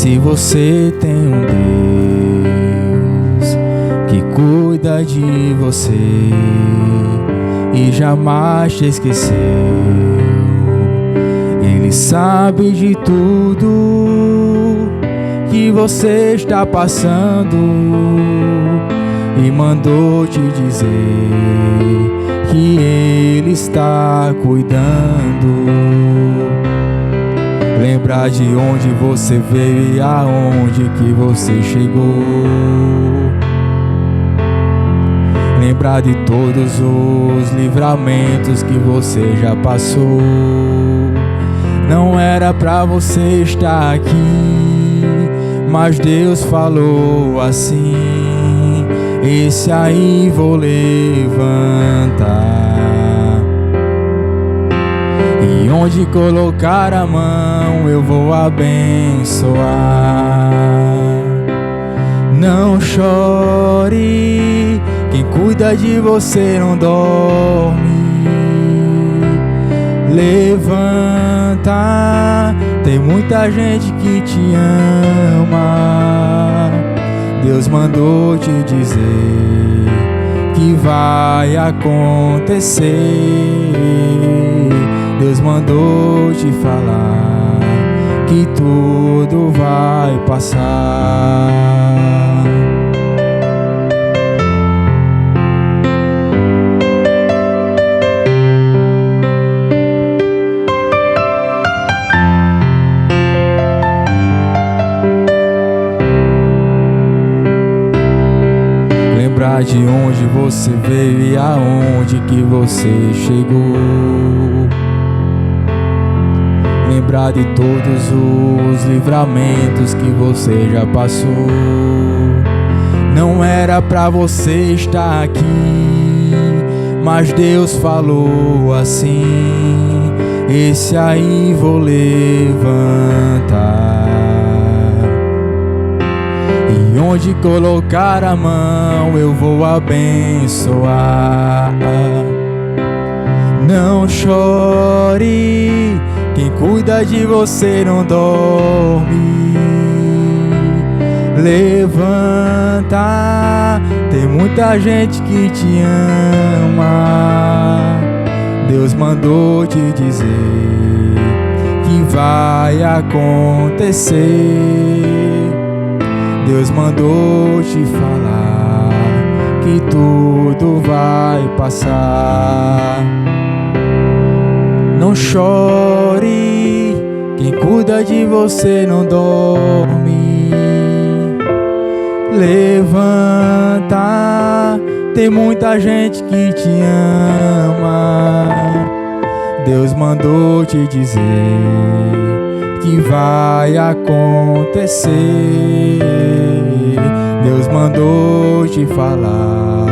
Se você tem um Deus que cuida de você e jamais te esqueceu, Ele sabe de tudo que você está passando e mandou te dizer que Ele está cuidando. Lembrar de onde você veio e aonde que você chegou. Lembrar de todos os livramentos que você já passou. Não era pra você estar aqui, mas Deus falou assim: esse aí vou levantar. E onde colocar a mão eu vou abençoar. Não chore, quem cuida de você não dorme. Levanta, tem muita gente que te ama. Deus mandou te dizer que vai acontecer. Deus mandou te falar que tudo vai passar. Lembrar de onde você veio e aonde que você chegou. Lembrar de todos os livramentos que você já passou. Não era pra você estar aqui, mas Deus falou assim: esse aí vou levantar. E onde colocar a mão eu vou abençoar. Não chore, quem cuida de você não dorme. Levanta, tem muita gente que te ama. Deus mandou te dizer que vai acontecer. Deus mandou te falar que tudo vai passar. Não chore, quem cuida de você não dorme. Levanta, tem muita gente que te ama. Deus mandou te dizer que vai acontecer. Deus mandou te falar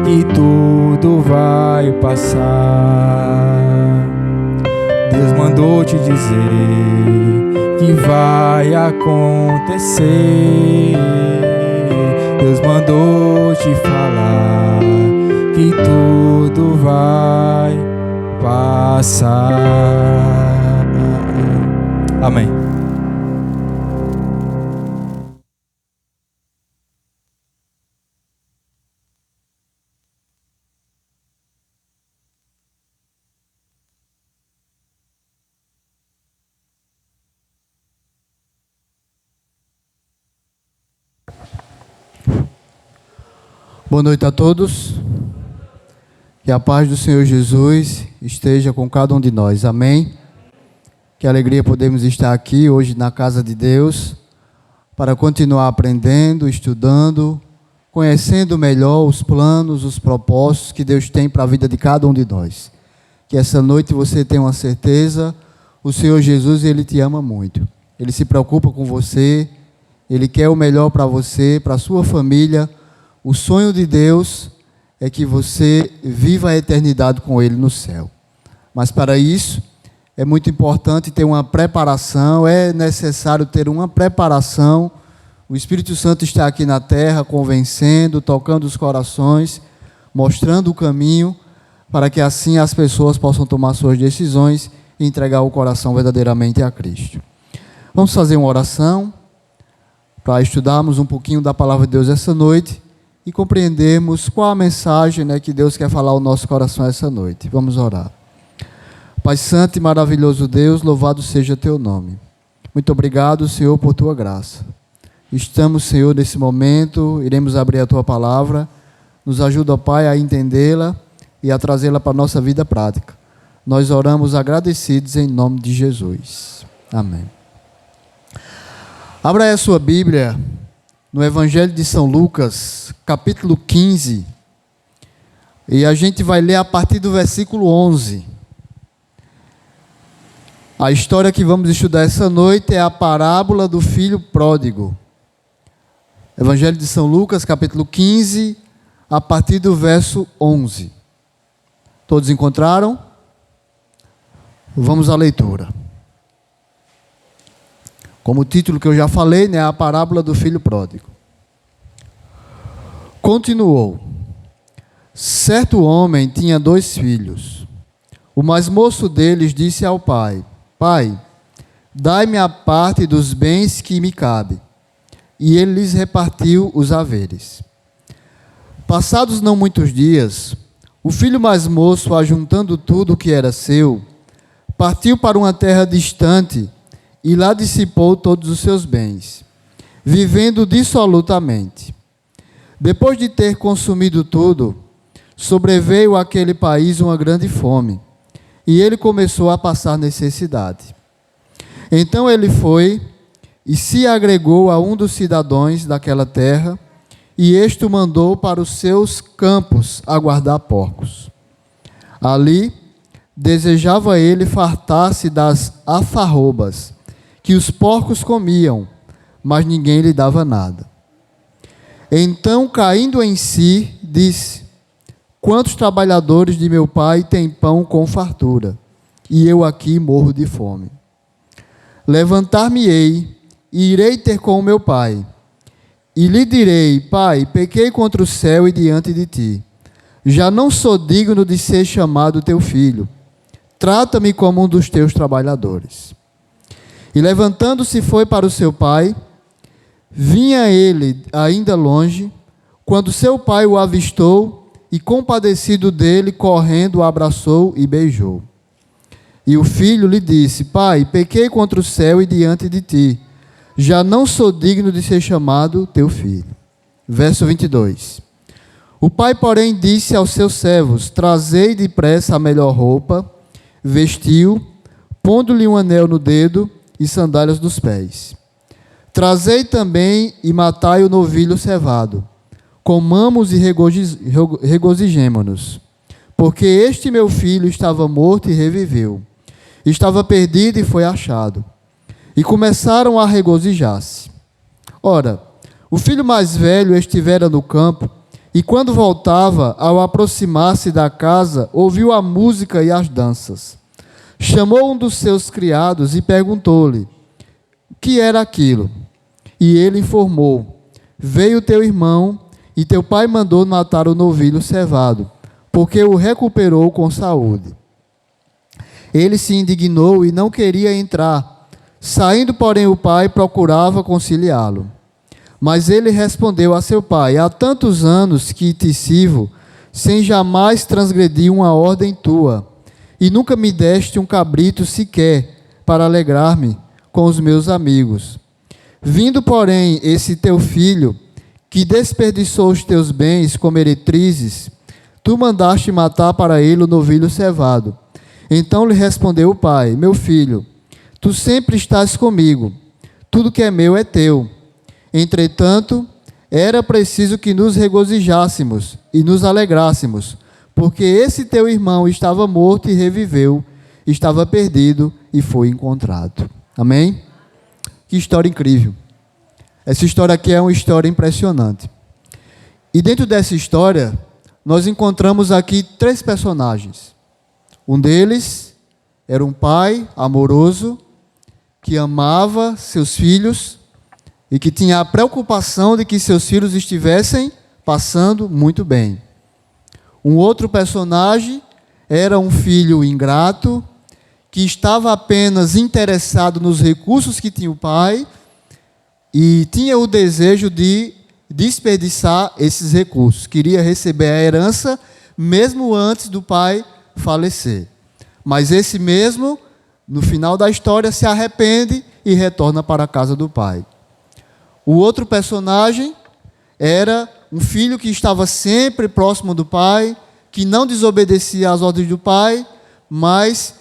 que tudo vai passar. Deus mandou te dizer que vai acontecer. Deus mandou te falar que tudo vai passar. Amém. Boa noite a todos. Que a paz do Senhor Jesus esteja com cada um de nós. Amém. Que alegria podemos estar aqui hoje na casa de Deus para continuar aprendendo, estudando, conhecendo melhor os planos, os propósitos que Deus tem para a vida de cada um de nós. Que essa noite você tenha uma certeza, o Senhor Jesus, Ele te ama muito. Ele se preocupa com você, Ele quer o melhor para você, para a sua família. O sonho de Deus é que você viva a eternidade com Ele no céu. Mas para isso, é muito importante ter uma preparação, é necessário ter uma preparação. O Espírito Santo está aqui na terra, convencendo, tocando os corações, mostrando o caminho, para que assim as pessoas possam tomar suas decisões e entregar o coração verdadeiramente a Cristo. Vamos fazer uma oração para estudarmos um pouquinho da palavra de Deus essa noite e compreendermos qual a mensagem, que Deus quer falar ao nosso coração essa noite. Vamos orar. Pai santo e maravilhoso Deus, louvado seja teu nome. Muito obrigado, Senhor, por tua graça. Estamos, Senhor, nesse momento, iremos abrir a tua palavra. Nos ajuda, ó Pai, a entendê-la e a trazê-la para a nossa vida prática. Nós oramos agradecidos em nome de Jesus. Amém. Abra aí a sua Bíblia no Evangelho de São Lucas, capítulo 15. E a gente vai ler a partir do versículo 11. A história que vamos estudar essa noite é a parábola do filho pródigo. Evangelho de São Lucas, capítulo 15, a partir do verso 11. Todos encontraram? Vamos à leitura. Como o título que eu já falei, a parábola do filho pródigo. Continuou. Certo homem tinha 2 filhos. O mais moço deles disse ao pai: Pai, dai-me a parte dos bens que me cabe. E ele lhes repartiu os haveres. Passados não muitos dias, o filho mais moço, ajuntando tudo o que era seu, partiu para uma terra distante e lá dissipou todos os seus bens, vivendo dissolutamente. Depois de ter consumido tudo, sobreveio àquele país uma grande fome, e ele começou a passar necessidade. Então ele foi e se agregou a um dos cidadãos daquela terra, e este o mandou para os seus campos a guardar porcos. Ali, desejava ele fartar-se das alfarrobas que os porcos comiam, mas ninguém lhe dava nada. Então, caindo em si, disse: Quantos trabalhadores de meu pai têm pão com fartura, e eu aqui morro de fome? Levantar-me-ei e irei ter com o meu pai, e lhe direi: Pai, pequei contra o céu e diante de ti. Já não sou digno de ser chamado teu filho. Trata-me como um dos teus trabalhadores. E levantando-se foi para o seu pai. Vinha ele ainda longe, quando seu pai o avistou e, compadecido dele, correndo, o abraçou e beijou. E o filho lhe disse: Pai, pequei contra o céu e diante de ti. Já não sou digno de ser chamado teu filho. Verso 22. O pai, porém, disse aos seus servos: Trazei depressa a melhor roupa, vestiu, pondo-lhe um anel no dedo e sandálias dos pés. Trazei também e matai o novilho cevado. Comamos e regozijemo-nos, porque este meu filho estava morto e reviveu. Estava perdido e foi achado. E começaram a regozijar-se. Ora, o filho mais velho estivera no campo, e quando voltava, ao aproximar-se da casa, ouviu a música e as danças. Chamou um dos seus criados e perguntou-lhe: o que era aquilo? E ele informou: veio teu irmão, e teu pai mandou matar o novilho cevado, porque o recuperou com saúde. Ele se indignou e não queria entrar. Saindo, porém, o pai procurava conciliá-lo. Mas ele respondeu a seu pai: há tantos anos que te sirvo, sem jamais transgredir uma ordem tua, e nunca me deste um cabrito sequer, para alegrar-me com os meus amigos. Vindo, porém, esse teu filho, que desperdiçou os teus bens com meretrizes, tu mandaste matar para ele o novilho cevado. Então lhe respondeu o pai: meu filho, tu sempre estás comigo, tudo que é meu é teu. Entretanto, era preciso que nos regozijássemos e nos alegrássemos, porque esse teu irmão estava morto e reviveu, estava perdido e foi encontrado. Amém? Que história incrível. Essa história aqui é uma história impressionante. E dentro dessa história, nós encontramos aqui 3 personagens. Um deles era um pai amoroso, que amava seus filhos e que tinha a preocupação de que seus filhos estivessem passando muito bem. Um outro personagem era um filho ingrato, que estava apenas interessado nos recursos que tinha o pai e tinha o desejo de desperdiçar esses recursos. Queria receber a herança mesmo antes do pai falecer. Mas esse mesmo, no final da história, se arrepende e retorna para a casa do pai. O outro personagem era um filho que estava sempre próximo do pai, que não desobedecia às ordens do pai, mas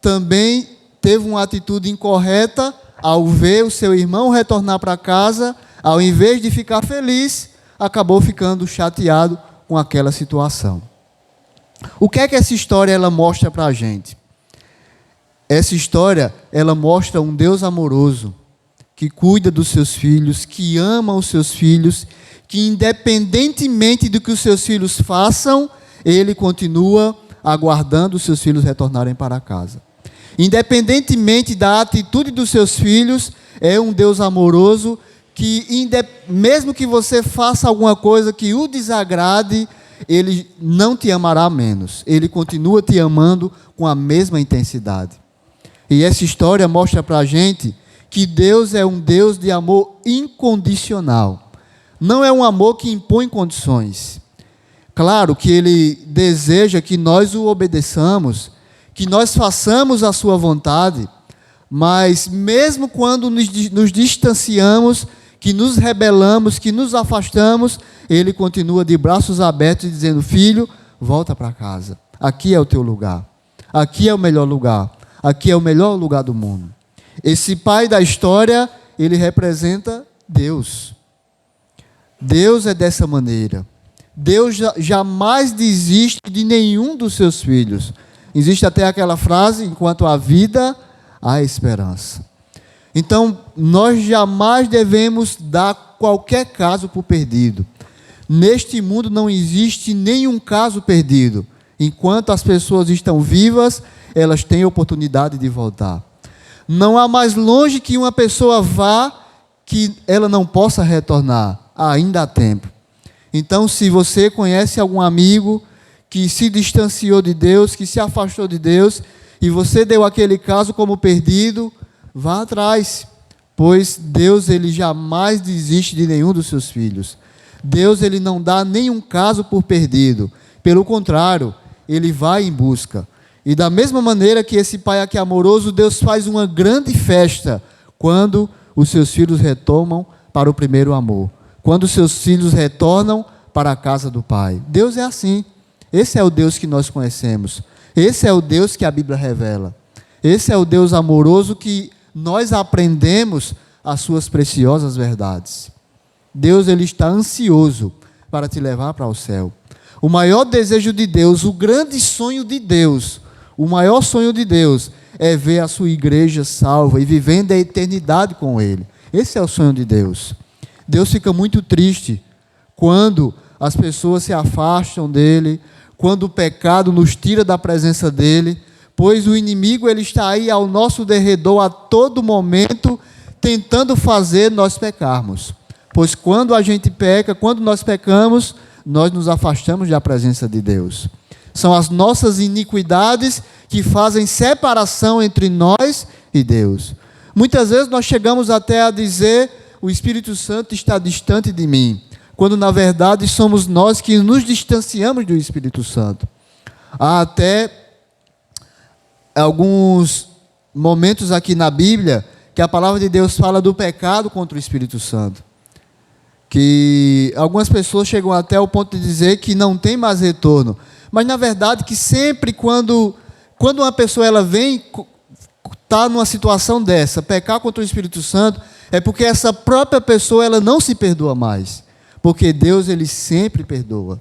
também teve uma atitude incorreta ao ver o seu irmão retornar para casa. Ao invés de ficar feliz, acabou ficando chateado com aquela situação. O que é que essa história ela mostra para a gente? Essa história ela mostra um Deus amoroso, que cuida dos seus filhos, que ama os seus filhos, que independentemente do que os seus filhos façam, ele continua aguardando os seus filhos retornarem para casa. Independentemente da atitude dos seus filhos, é um Deus amoroso que, mesmo que você faça alguma coisa que o desagrade, ele não te amará menos. Ele continua te amando com a mesma intensidade. E essa história mostra para a gente que Deus é um Deus de amor incondicional. Não é um amor que impõe condições. Claro que Ele deseja que nós o obedeçamos, que nós façamos a sua vontade, mas mesmo quando nos distanciamos, que nos rebelamos, que nos afastamos, Ele continua de braços abertos dizendo: filho, volta para casa. Aqui é o teu lugar. Aqui é o melhor lugar. Aqui é o melhor lugar do mundo. Esse pai da história, ele representa Deus. Deus é dessa maneira. Deus jamais desiste de nenhum dos seus filhos. Existe até aquela frase: enquanto há vida, há esperança. Então, nós jamais devemos dar qualquer caso por perdido. Neste mundo não existe nenhum caso perdido. Enquanto as pessoas estão vivas, elas têm oportunidade de voltar. Não há mais longe que uma pessoa vá que ela não possa retornar. Ainda há tempo. Então, se você conhece algum amigo que se distanciou de Deus, que se afastou de Deus, e você deu aquele caso como perdido, vá atrás, pois Deus ele jamais desiste de nenhum dos seus filhos. Deus ele não dá nenhum caso por perdido. Pelo contrário, Ele vai em busca. E da mesma maneira que esse pai aqui amoroso, Deus faz uma grande festa quando os seus filhos retomam para o primeiro amor. Quando os seus filhos retornam para a casa do pai. Deus é assim. Esse é o Deus que nós conhecemos. Esse é o Deus que a Bíblia revela. Esse é o Deus amoroso que nós aprendemos as suas preciosas verdades. Deus ele está ansioso para te levar para o céu. O maior desejo de Deus, o grande sonho de Deus, o maior sonho de Deus é ver a sua igreja salva e vivendo a eternidade com Ele. Esse é o sonho de Deus. Deus fica muito triste quando as pessoas se afastam dEle, quando o pecado nos tira da presença dEle, pois o inimigo ele está aí ao nosso derredor a todo momento, tentando fazer nós pecarmos. Pois quando a gente peca, quando nós pecamos, nós nos afastamos da presença de Deus. São as nossas iniquidades que fazem separação entre nós e Deus. Muitas vezes nós chegamos até a dizer: o Espírito Santo está distante de mim, quando na verdade somos nós que nos distanciamos do Espírito Santo. Há até alguns momentos aqui na Bíblia que a palavra de Deus fala do pecado contra o Espírito Santo. Que algumas pessoas chegam até ao ponto de dizer que não tem mais retorno. Mas na verdade que sempre quando uma pessoa ela vem, está numa situação dessa, pecar contra o Espírito Santo, é porque essa própria pessoa ela não se perdoa mais. Porque Deus ele sempre perdoa.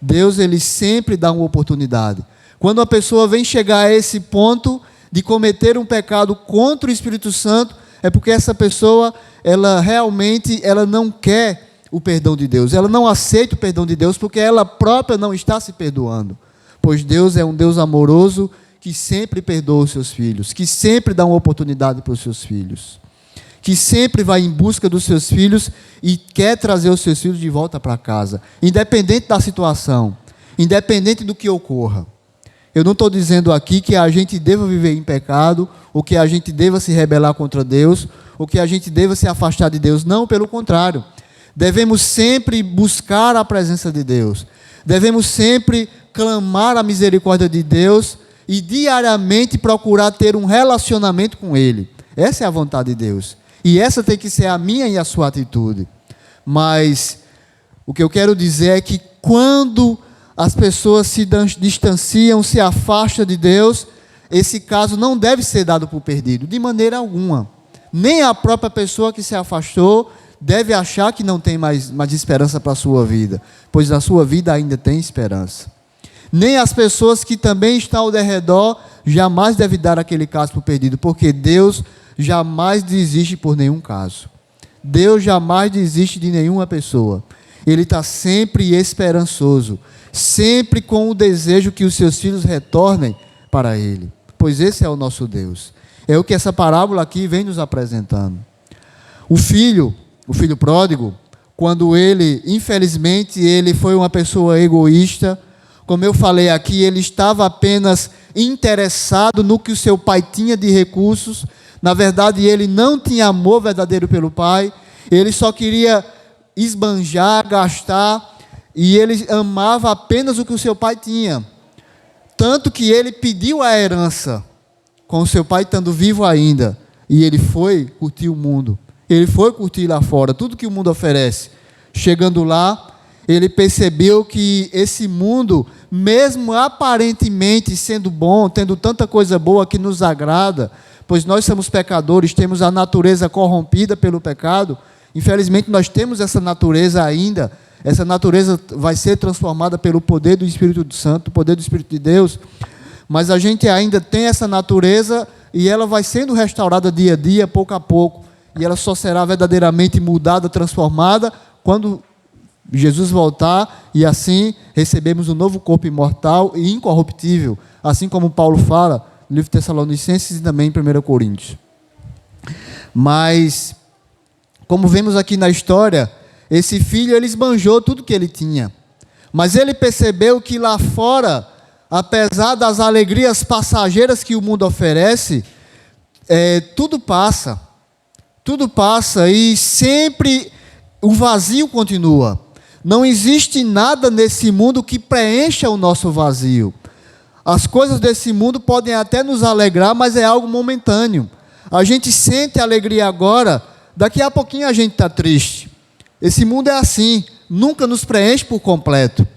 Deus ele sempre dá uma oportunidade. Quando a pessoa vem chegar a esse ponto de cometer um pecado contra o Espírito Santo, é porque essa pessoa ela realmente ela não quer o perdão de Deus. Ela não aceita o perdão de Deus porque ela própria não está se perdoando. Pois Deus é um Deus amoroso que sempre perdoa os seus filhos, que sempre dá uma oportunidade para os seus filhos, que sempre vai em busca dos seus filhos e quer trazer os seus filhos de volta para casa, independente da situação, independente do que ocorra. Eu não estou dizendo aqui que a gente deva viver em pecado, ou que a gente deva se rebelar contra Deus, ou que a gente deva se afastar de Deus. Não, pelo contrário. Devemos sempre buscar a presença de Deus. Devemos sempre clamar a misericórdia de Deus e diariamente procurar ter um relacionamento com Ele. Essa é a vontade de Deus. E essa tem que ser a minha e a sua atitude. Mas o que eu quero dizer é que quando as pessoas se distanciam, se afastam de Deus, esse caso não deve ser dado por perdido, de maneira alguma. Nem a própria pessoa que se afastou deve achar que não tem mais esperança para a sua vida, pois na sua vida ainda tem esperança. Nem as pessoas que também estão ao redor jamais devem dar aquele caso por perdido, porque Deus jamais desiste por nenhum caso. Deus jamais desiste de nenhuma pessoa. Ele está sempre esperançoso, sempre com o desejo que os seus filhos retornem para Ele, pois esse é o nosso Deus. É o que essa parábola aqui vem nos apresentando. O filho pródigo, quando ele, infelizmente, ele foi uma pessoa egoísta, como eu falei aqui, ele estava apenas interessado no que o seu pai tinha de recursos. Na verdade, ele não tinha amor verdadeiro pelo pai, ele só queria esbanjar, gastar, e ele amava apenas o que o seu pai tinha. Tanto que ele pediu a herança, com o seu pai estando vivo ainda, e ele foi curtir o mundo. Ele foi curtir lá fora, tudo que o mundo oferece. Chegando lá, ele percebeu que esse mundo, mesmo aparentemente sendo bom, tendo tanta coisa boa que nos agrada, pois nós somos pecadores, temos a natureza corrompida pelo pecado, infelizmente nós temos essa natureza ainda, essa natureza vai ser transformada pelo poder do Espírito Santo, o poder do Espírito de Deus, mas a gente ainda tem essa natureza e ela vai sendo restaurada dia a dia, pouco a pouco, e ela só será verdadeiramente mudada, transformada, quando Jesus voltar, e assim recebemos um novo corpo imortal e incorruptível, assim como Paulo fala no livro de Tessalonicenses e também em 1 Coríntios. Mas, como vemos aqui na história, esse filho, ele esbanjou tudo que ele tinha, mas ele percebeu que lá fora, apesar das alegrias passageiras que o mundo oferece, tudo passa e sempre o vazio continua. Não existe nada nesse mundo que preencha o nosso vazio. As coisas desse mundo podem até nos alegrar, mas é algo momentâneo. A gente sente alegria agora, daqui a pouquinho a gente está triste. Esse mundo é assim, nunca nos preenche por completo.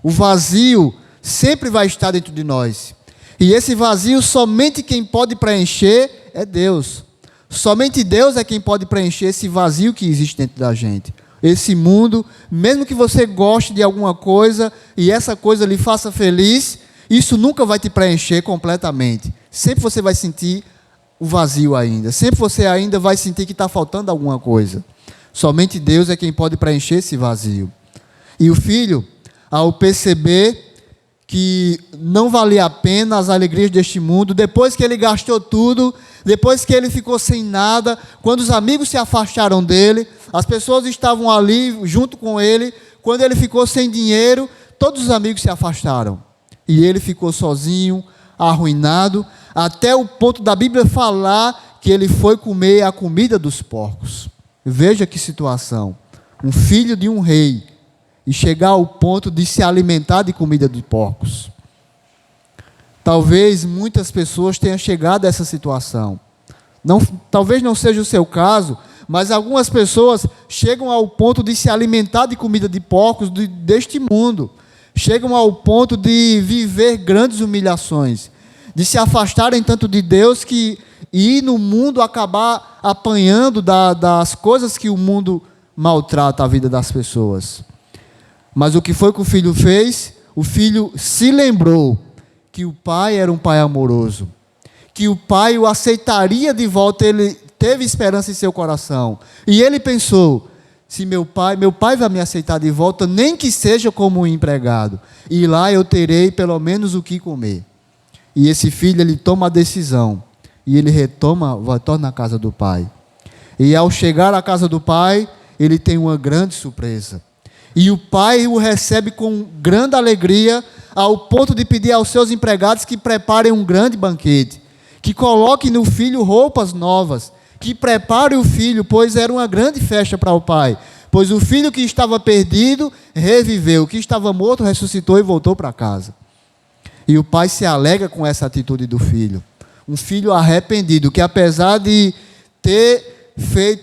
O vazio sempre vai estar dentro de nós. E esse vazio, somente quem pode preencher é Deus. Somente Deus é quem pode preencher esse vazio que existe dentro da gente. Esse mundo, mesmo que você goste de alguma coisa e essa coisa lhe faça feliz, isso nunca vai te preencher completamente. Sempre você vai sentir o vazio ainda. Sempre você ainda vai sentir que está faltando alguma coisa. Somente Deus é quem pode preencher esse vazio. E o filho, ao perceber que não valia a pena as alegrias deste mundo, depois que ele gastou tudo, depois que ele ficou sem nada, quando os amigos se afastaram dele, as pessoas estavam ali junto com ele, quando ele ficou sem dinheiro, todos os amigos se afastaram. E ele ficou sozinho, arruinado, até o ponto da Bíblia falar que ele foi comer a comida dos porcos. Veja que situação. Um filho de um rei e chegar ao ponto de se alimentar de comida de porcos. Talvez muitas pessoas tenham chegado a essa situação. Talvez não seja o seu caso, mas algumas pessoas chegam ao ponto de se alimentar de comida de porcos deste mundo. Chegam ao ponto de viver grandes humilhações, de se afastarem tanto de Deus que ir no mundo acabar apanhando das coisas que o mundo maltrata a vida das pessoas. Mas o que foi que o filho fez? O filho se lembrou que o pai era um pai amoroso, que o pai o aceitaria de volta, ele teve esperança em seu coração. E ele pensou, se meu pai vai me aceitar de volta, nem que seja como um empregado, e lá eu terei pelo menos o que comer. E esse filho, ele toma a decisão, e ele retorna à casa do pai. E ao chegar à casa do pai, ele tem uma grande surpresa. E o pai o recebe com grande alegria, ao ponto de pedir aos seus empregados que preparem um grande banquete, que coloquem no filho roupas novas, que prepare o filho, pois era uma grande festa para o pai. Pois o filho que estava perdido reviveu, o que estava morto ressuscitou e voltou para casa. E o pai se alegra com essa atitude do filho. Um filho arrependido, que apesar de ter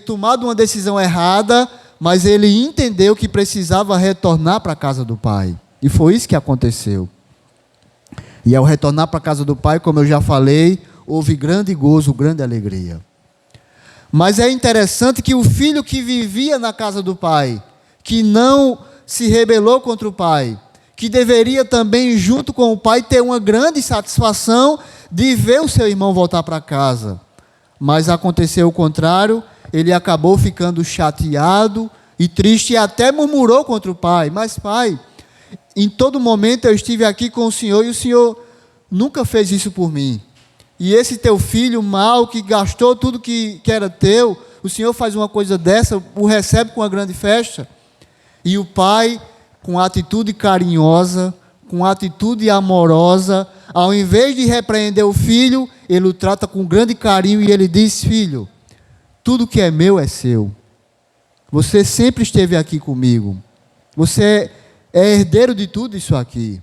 tomado uma decisão errada, mas ele entendeu que precisava retornar para a casa do pai. E foi isso que aconteceu. E ao retornar para a casa do pai, como eu já falei, houve grande gozo, grande alegria. Mas é interessante que o filho que vivia na casa do pai, que não se rebelou contra o pai, que deveria também, junto com o pai, ter uma grande satisfação de ver o seu irmão voltar para casa. Mas aconteceu o contrário, ele acabou ficando chateado e triste e até murmurou contra o pai. Mas pai, em todo momento eu estive aqui com o Senhor e o Senhor nunca fez isso por mim. E esse teu filho mau, que gastou tudo que era teu, o Senhor faz uma coisa dessa, o recebe com uma grande festa. E o pai, com atitude carinhosa, com atitude amorosa, ao invés de repreender o filho, ele o trata com grande carinho e ele diz: filho, tudo que é meu é seu. Você sempre esteve aqui comigo. Você é herdeiro de tudo isso aqui.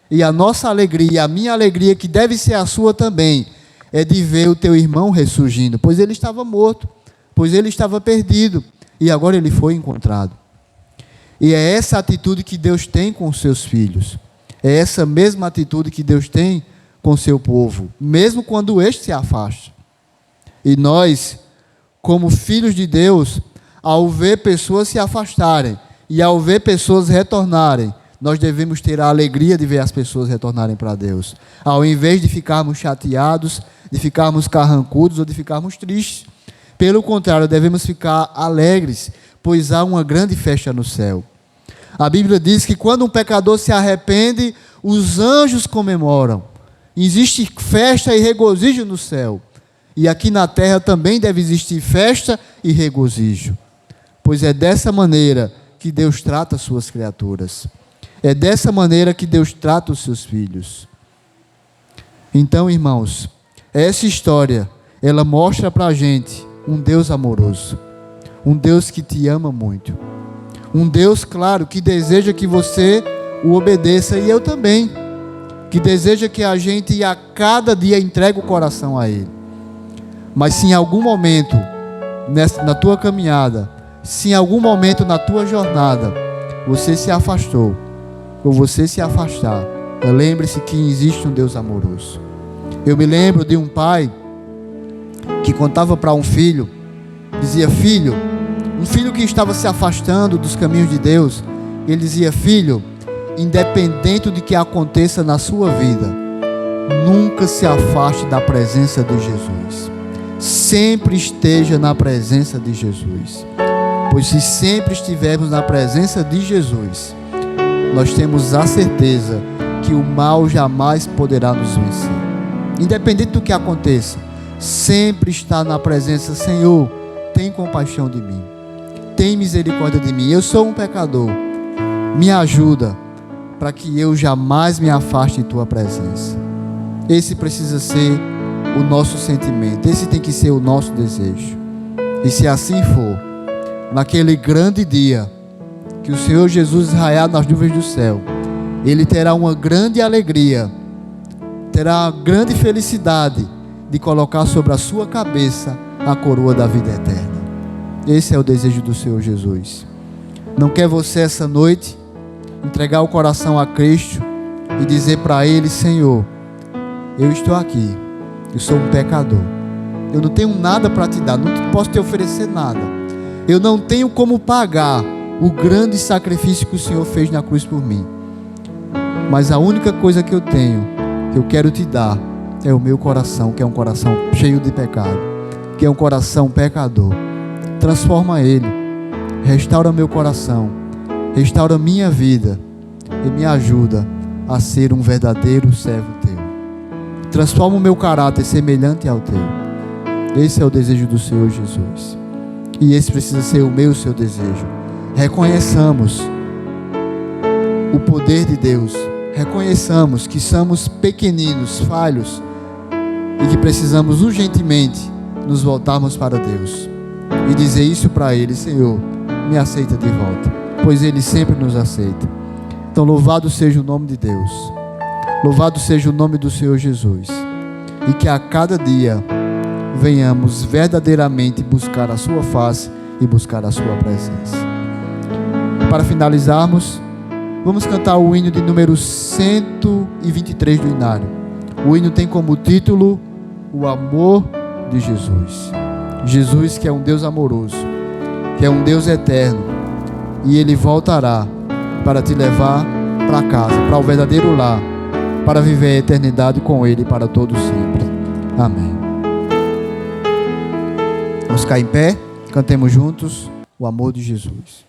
E a nossa alegria, a minha alegria, que deve ser a sua também, é de ver o teu irmão ressurgindo, pois ele estava morto, pois ele estava perdido, e agora ele foi encontrado. E é essa atitude que Deus tem com os seus filhos. É essa mesma atitude que Deus tem com o seu povo, mesmo quando este se afasta. E nós, como filhos de Deus, ao ver pessoas se afastarem, e ao ver pessoas retornarem, nós devemos ter a alegria de ver as pessoas retornarem para Deus, ao invés de ficarmos chateados, de ficarmos carrancudos ou de ficarmos tristes. Pelo contrário, devemos ficar alegres, pois há uma grande festa no céu. A Bíblia diz que quando um pecador se arrepende, os anjos comemoram. Existe festa e regozijo no céu. E aqui na terra também deve existir festa e regozijo, pois é dessa maneira que Deus trata as suas criaturas. É dessa maneira que Deus trata os seus filhos. Então, irmãos, essa história, ela mostra para a gente um Deus amoroso, um Deus que te ama muito, um Deus, claro, que deseja que você o obedeça, e eu também, que deseja que a gente a cada dia entregue o coração a Ele. Mas se em algum momento, na tua caminhada, se em algum momento na tua jornada, você se afastou, ou você se afastar, lembre-se que existe um Deus amoroso. Eu me lembro de um pai que contava para um filho, dizia: filho, um filho que estava se afastando dos caminhos de Deus, ele dizia: filho, independente do que aconteça na sua vida, nunca se afaste da presença de Jesus. Sempre esteja na presença de Jesus, pois se sempre estivermos na presença de Jesus, nós temos a certeza que o mal jamais poderá nos vencer. Independente do que aconteça, sempre está na presença: Senhor, tem compaixão de mim, tem misericórdia de mim, eu sou um pecador, me ajuda para que eu jamais me afaste de tua presença. Esse precisa ser o nosso sentimento, esse tem que ser o nosso desejo. E se assim for, naquele grande dia que o Senhor Jesus raiar nas nuvens do céu, Ele terá uma grande alegria, terá grande felicidade de colocar sobre a sua cabeça a coroa da vida eterna. Esse é o desejo do Senhor Jesus. Não quer você essa noite entregar o coração a Cristo e dizer para Ele: Senhor, eu estou aqui, eu sou um pecador, eu não tenho nada para te dar, não posso te oferecer nada, eu não tenho como pagar o grande sacrifício que o Senhor fez na cruz por mim, mas a única coisa que eu tenho, que eu quero te dar, é o meu coração, que é um coração cheio de pecado, que é um coração pecador. Transforma ele, restaura meu coração, restaura minha vida e me ajuda a ser um verdadeiro servo teu. Transforma o meu caráter semelhante ao teu. Esse é o desejo do Senhor Jesus, e esse precisa ser o meu e o seu desejo. Reconheçamos o poder de Deus, reconheçamos que somos pequeninos, falhos, e que precisamos urgentemente nos voltarmos para Deus e dizer isso para Ele: Senhor, me aceita de volta, pois Ele sempre nos aceita. Então, louvado seja o nome de Deus, louvado seja o nome do Senhor Jesus, e que a cada dia venhamos verdadeiramente buscar a sua face e buscar a sua presença. Para finalizarmos, vamos cantar o hino de número 123 do Inário. O hino tem como título O Amor de Jesus. Jesus, que é um Deus amoroso, que é um Deus eterno, e Ele voltará para te levar para casa, para o verdadeiro lar, para viver a eternidade com Ele para todo sempre. Amém. Vamos ficar em pé, cantemos juntos o amor de Jesus.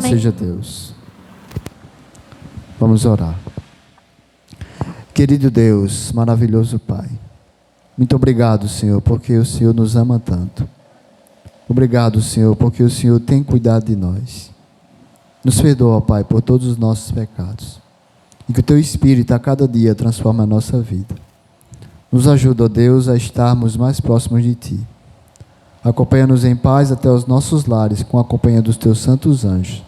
Seja Deus. Vamos orar. Querido Deus, maravilhoso Pai, muito obrigado, Senhor, porque o Senhor nos ama tanto. Obrigado, Senhor, porque o Senhor tem cuidado de nós. Nos perdoa, Pai, por todos os nossos pecados. E que o Teu Espírito a cada dia transforme a nossa vida. Nos ajuda, ó Deus, a estarmos mais próximos de Ti. Acompanha-nos em paz até os nossos lares, com a companhia dos Teus santos anjos.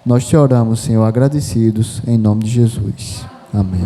Nós Te oramos, Senhor, agradecidos, em nome de Jesus. Amém.